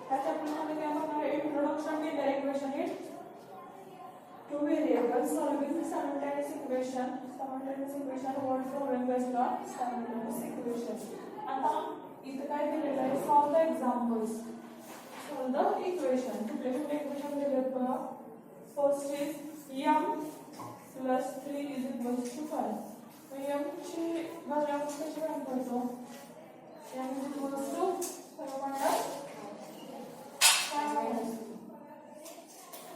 Introduction to the equation is two variables solving simultaneous equation. Simultaneous equation what problem based on simultaneous equation. आता इथे काय दिलेलं आहे solve the examples. Solve the equation. कुठले equation दिलेत बघा. First is m plus 3 is equals to 5. m ची value कशी वापरतो? m is equals to 5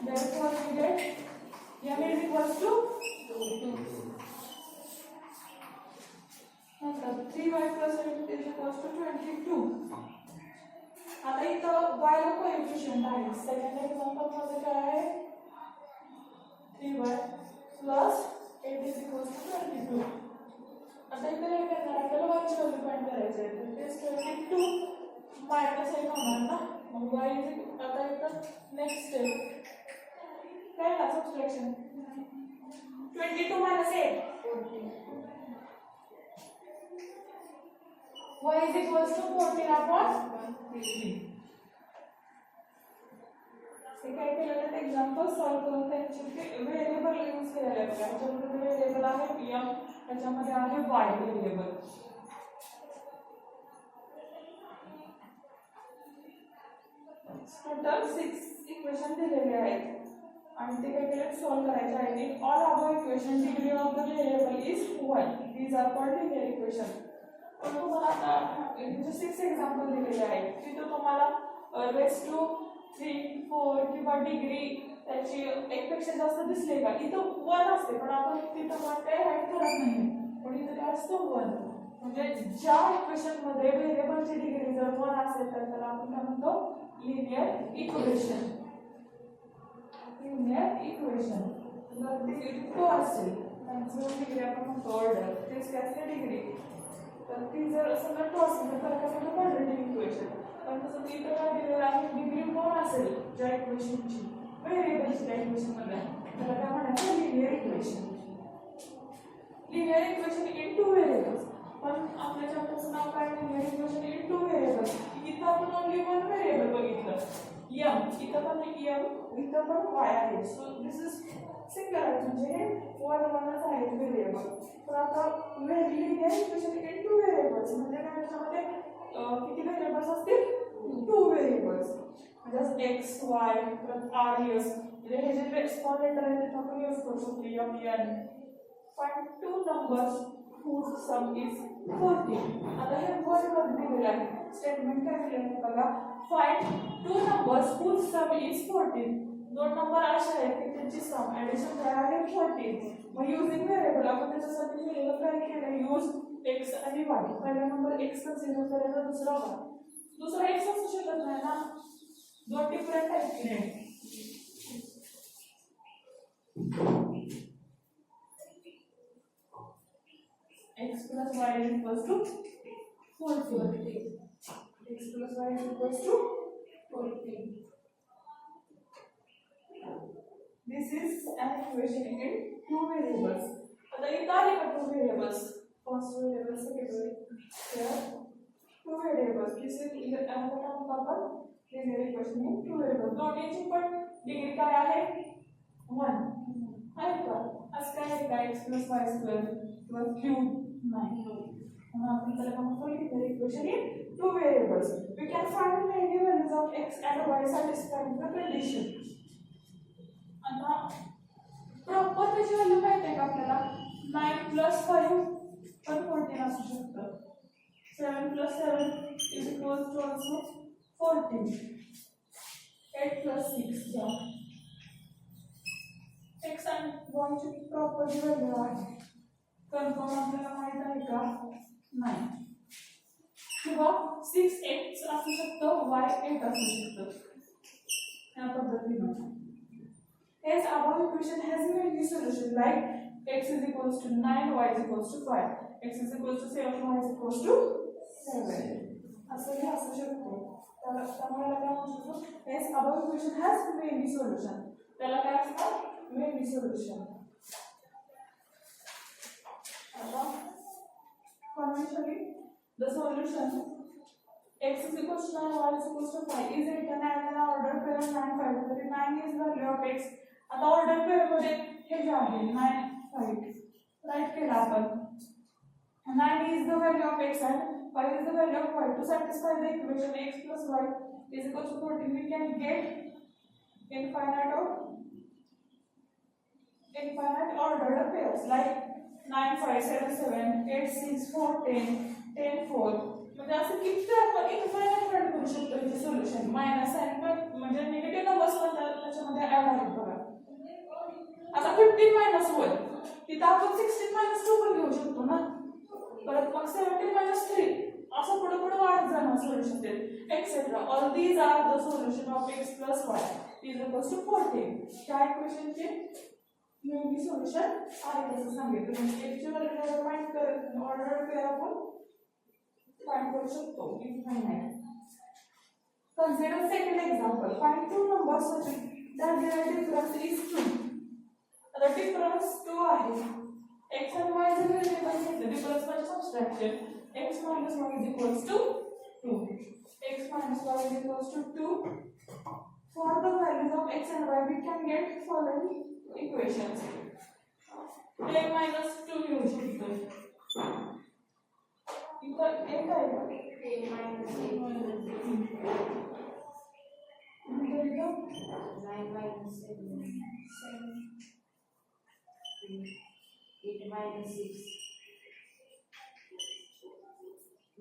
therefore we get m is equals to 2. 3y plus 8 is equals to 22. आता इथं y ला coefficient आहे. सेकंड एक्झाम्पल मध्ये काय आहे? 3y plus 8 is equals to 22. आता इथे काय करणार? आपल्याला y ची व्हॅल्यू फाइंड करायची आहे. तर ते 22 मायनस 8 होणार ना. मग y इज आता इथं नेक्स्ट स्टेप काय का subtraction 22 minus 8 y is equals to 14 upon 3. हे काय केलं तर एक्झाम्पल सॉल्व करून त्यांचे व्हेरिएबल यूज केलेले आहेत. त्याच्यामध्ये व्हेरिएबल आहे m, त्याच्यामध्ये आहे y व्हेरिएबल. टोटल 6 इक्वेशन दिलेले आहेत आणि ते काय केले सॉल्व करायचे आहे. All above equation degree of the variable is 1. These are called linear equation. पण तुम्हाला आता म्हणजे 6 एक्झाम्पल दिलेले आहेत. तिथे तुम्हाला रेस टू 3, 4 किंवा डिग्री त्याची एकपेक्षा जास्त दिसले का? इथं 1 असते पण आपण तिथं 1 काय ऍड करत नाही. पण इथं काय असतं 1. म्हणजे ज्या इक्वेशन मध्ये व्हेरिएबलची डिग्री जर 1 असेल तर त्याला आपण काय म्हणतो? Linear equation. लिनियर इक्वेशन जर डिग्री 2 असेल त्यांची डिग्री आपण म्हणतो ऑर्डर. तेच काय असते डिग्री. तर ती जर सगळं 2 असेल तर त्याला काय म्हणतो? Quadratic equation. पण तसं इथं काय दिलेलं आहे? डिग्री 1 असेल ज्या इक्वेशनची व्हेरिएबलची त्या इक्वेशन मध्ये त्याला काय म्हणायचं? Linear equation. Linear equation in 2 variables. पण आपल्या चॅप्टरचं नाव काय? Linear equation in 2 variables. इथं आपण ओन्ली 1 व्हेरिएबल बघितलं m. इथं पण m, इथं पण y आहे. सो दिस इज सिंगल आहे म्हणजे हे 1 आहे व्हेरिएबल. तर आता लिनियर इक्वेशन इन 2 व्हेरिएबल्स म्हणजे काय? त्याच्यामध्ये किती व्हेरिएबल्स असतील? 2 व्हेरिएबल्स. म्हणजे x y r s म्हणजे हे जे स्मॉल लेटर आहे ते आपण यूज करू शकतो m n. Find 2 numbers whose sum is 14. आता हे वर मध्ये दिलेलं आहे. स्टेटमेंट काय दिलेलं आहे बघा. Find 2 numbers whose sum is 14. 2 number असे आहेत की त्यांची सम ऍडिशन काय आहे? 14. मग युजिंग व्हेरिएबल आपण त्याच्यासाठी लिहिलेलं काय केलं? यूज x आणि y. पहिला नंबर x कन्सिडर करायचा, दुसरा y. दुसरा x असू शकत नाही ना. 2 डिफरंट आहेत की नाही. x plus y is equals to 14. x plus y is equals to 14. This is an equation in 2 variables. आता इथं आले का 2 variables? First variable, second variable. Here 2 variables. This is आपण linear equation in 2 variables. दोन्हीची पण degree काय आहे? 1 आहे का? असं काय आहे का? x plus y square किंवा क्यूब नाही. म्हणून आपण त्याला म्हणतो linear equation in 2 variables. We can find any values of x and y satisfying the condition. आता प्रॉपर त्याची व्हॅल्यू माहिती आहे का आपल्याला? 9 plus 5 पण 14 असू शकतं. 7 plus 7 is equals to also 14. 8 plus 6 या x and y ची प्रॉपर व्हॅल्यू आहे. कन्फर्म आपल्याला माहित आहे का? नाही. किंवा 6x असू शकतं, y 8 असू शकतं. या पद्धतीने hence above equation has many solution like x is equals to 9, y is equals to 5, x is equals to 7, y is equals to 7. असं हे असू शकतो. त्यामुळे काय म्हणू शकतो? hence above equation has many solution. त्याला काय असतं? many solution. Conventionally, the solution x is equals to 9, y is equals to 5 is written as an ordered pair 9 5 तरी 9 is value of x. आता ऑर्डर पेअर मध्ये हे जे आहे 9 5 right केला आपण. 9 is the value of x and 5 is the value of y. To satisfy the equation x plus y is equals to 14, we can get infinite ordered pairs like 9 5 7 7 8 6 4 10 10 4. म्हणजे असं किती आपण इन्फायनाइट फाइंड करू शकतो याचे solution. Minus sign पण म्हणजे negative numbers पण त्याच्यामध्ये ऍड आहेत बघा. आता 15 मायनस 1 तिथं आपण 16 मायनस 2 पण घेऊ शकतो ना. परत मग 17 मायनस 3 असं पुढे पुढे वाढत जाणार solution etcetera. All these are the solution of x plus y is equals to 14. त्या इक्वेशनचे नेहमी सोल्युशन आहे असं सांगितलं. म्हणजे एक्चुअल फाइंड करत ऑर्डर पेअर आपण फाइंड करू शकतो infinite. Consider second example. Find two numbers such that their difference is 2. The difference 2 आहे. x and y is variable. The difference by subtraction. X minus y is equals to 2. X minus y is equals to 2. For the values of x and y, we can get following equations. 10 minus 2 घेऊ शकतो. इथं एक आहे का? 10 minus 8 minus 3. 9 minus 7 8 minus 6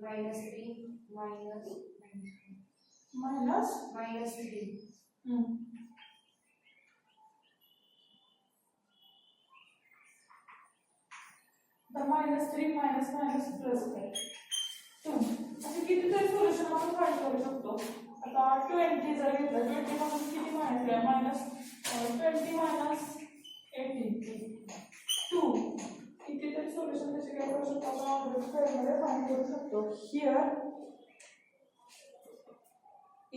minus 3 minus 3. The minus 3 minus plus 2. असे कितीतरी solution आपण find करू शकतो. आता 20 जर घेतलं 20 मधून किती मायनस आहे मायनस 20 मायनस 18 2. कितीतरी सोल्युशन त्याचे काय करू शकतो आपण ऑर्डर पेअरमध्ये फाइंड करू शकतो. Here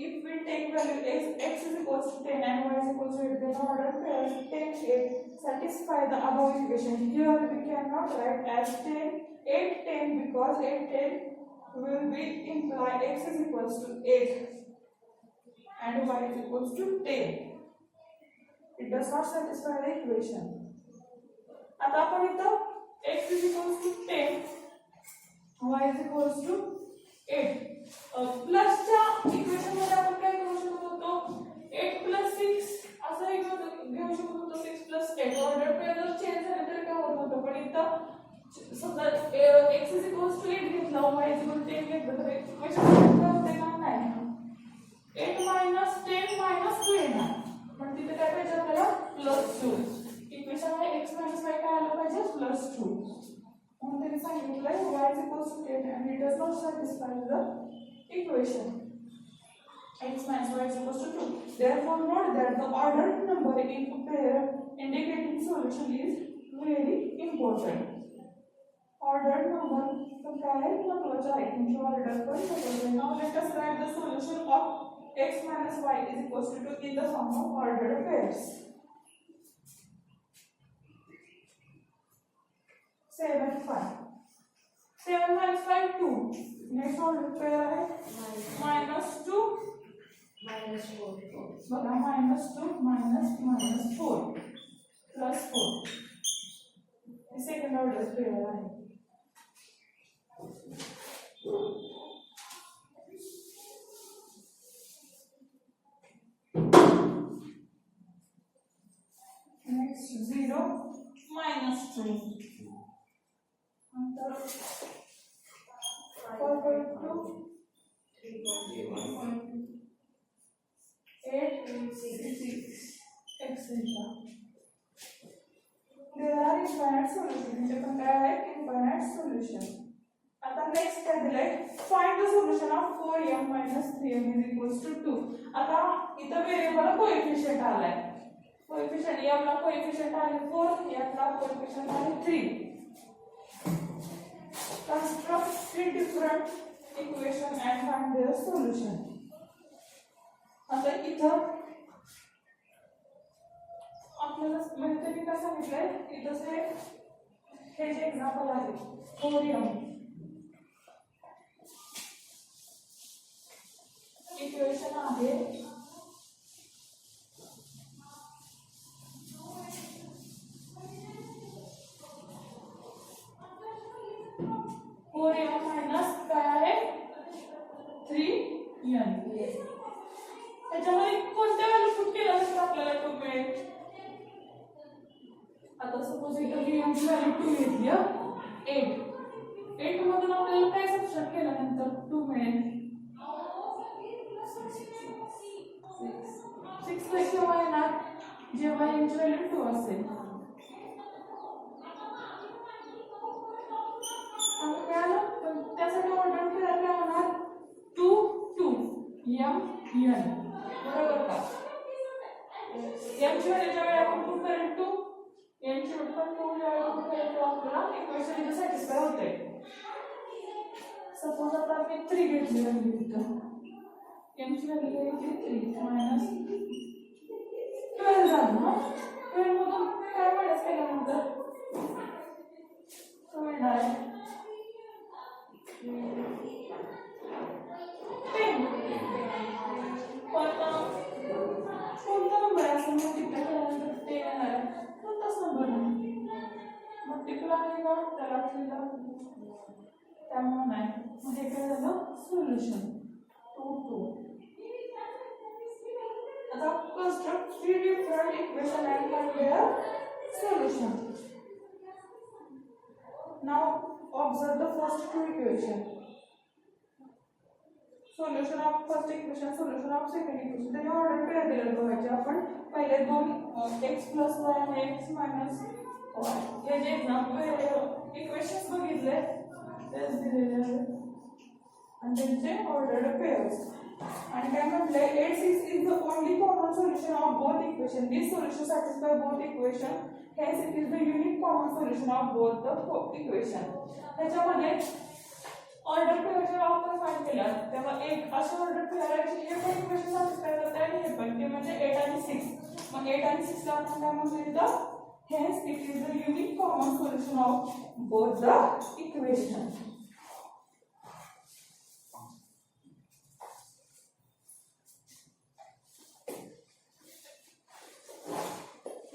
if we take value x is equals to 10 and y is equals to 8, then order pair 10 8 satisfy the above equation. Here we cannot write as 10 8 10 because 8 10 will be imply x is equals to 8 and y is equals to 10. It does not satisfy the equation. आता आपण इथं x is equals to 10 y is equals to 8 प्लसच्या equation मध्ये आपण काय करू शकत होतो 8 plus 6 असं घेऊ शकत होतो 6 प्लस 8. ऑर्डर पेअर जर चेंज झाले तर काय होत होतं. पण इथं समजा x is equals to 8 घेतलं y is equals to 10 घेतलं तर इक्वेशन काय होते का नाही 8 minus 10 minus 2 येणार. पण तिथे काय पाहिजे आपल्याला प्लस 2. इक्वेशन मध्ये x minus y काय आलं पाहिजे प्लस 2. म्हणून त्यांनी सांगितलंय y is equals to 10 and it does not satisfy the equation. X minus y is equals to 2. Therefore, note that the ordered number in pair indicating solution is very important. Ordered number तो क्या है महत्वाचा आहे तुमची order पण महत्वाचा आहे. Now let us write the solution of x minus y is equals to 2 in the form of ordered pairs. 7 5. 7 minus 5 2. Next ordered pair है minus 2 minus 4. बघा minus 2 minus 4 plus 4. ये second order pair है. Next 0 minus 2. Antar 4.2 3.1 8 6 etc. There are infinite solutions. म्हणजे पण काय आहे infinite solution. आता next काय दिलंय find the solution of 4m 3m is equals to 2. आता इथं व्हेरिएबल कोएफिशिएंट आलाय. कोएफिशिएंट m ला कोएफिशिएंट आहे 4 m ला कोएफिशिएंट आहे 3. Construct 3 different equation and find their solution. आता इथं आपल्याला म्हणजे त्यांनी काय सांगितलंय इथं हे जे एक्झाम्पल आहे 4m इक्वेशन आहे फोर एम मायनस काय आहे 3n. त्याच्यामध्ये कोणत्या व्हॅल्यू पुट केल्या तर आपल्याला 2 मिळेल. आता सपोज इथं m ची व्हॅल्यू 2 घेतली 8 मधून आपल्याला काय सबट्रॅक्ट केल्यानंतर 2 मिळेल 6 पैकी केव्हा येणार जेव्हा m ची व्हॅल्यू 2 असेल. त्यासाठी ऑर्डर केला काय होणार 2 2 m n बरोबर का. m ची व्हॅल्यू जेव्हा आपण पुट करेल 2 m ची व्हॅल्यू पण 2 जेव्हा पुट करेल तेव्हा आपल्याला इक्वेशन इथे सॅटिस्फाय होते. सपोज आता मी 3 घेतली व्हॅल्यू इथं m ची व्हॅल्यू घेतली 3 मायनस 12 झालं ना. 12 मधून काय मायनस केल्यानंतर तो येणार आहे 10. कोणता नंबर आहे असं मल्टिप्लाय केल्यानंतर 10 येणार आहे कोणताच नंबर नाही. मल्टिप्लाय आहे का त्याला लिहिला त्यामुळे नाही. मग हे काय झालं सोल्युशन 2 2. आता construct 3 different equation and find their solution. Now observe the first two equation. Solution of first equation, solution of second equation. त्याने ऑर्डर पेअर दिलेलं बघायचे आपण. पहिले दोन x plus y आणि x minus y हे जे ना इक्वेशन्स बघितले तेच दिलेले आहेत आणि त्यांचे ऑर्डर पेअर्स. आणि काय म्हटले 8 6 is the only common solution of both equation. This solution satisfy both equation. Hence it is the unique common solution of both the equation. त्याच्यामध्ये ऑर्डर पेअर जेव्हा आपण फाइंड केला तेव्हा एक अशा ऑर्डर पेअर आहे हे पण इक्वेशन सॅटिस्फाय करते आणि हे पण ते म्हणजे 8 आणि 6. मग 8 आणि 6 ला आपण काय म्हणतो इथं hence it is the unique common solution of both the equation.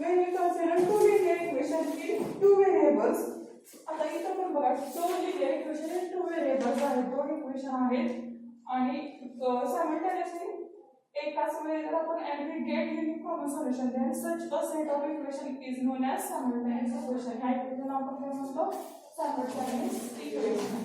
When we consider two linear equations in two variables, आता इथं पण बघा दोन linear equation in two variables आहेत. दोन इक्वेशन आहेत आणि सायमल्टेनियसली एकाच वेळी जर आपण and we get unique common solution then such a set of equation is known as simultaneous equation. ह्या इक्वेशन आपण काय म्हणतो simultaneous equation.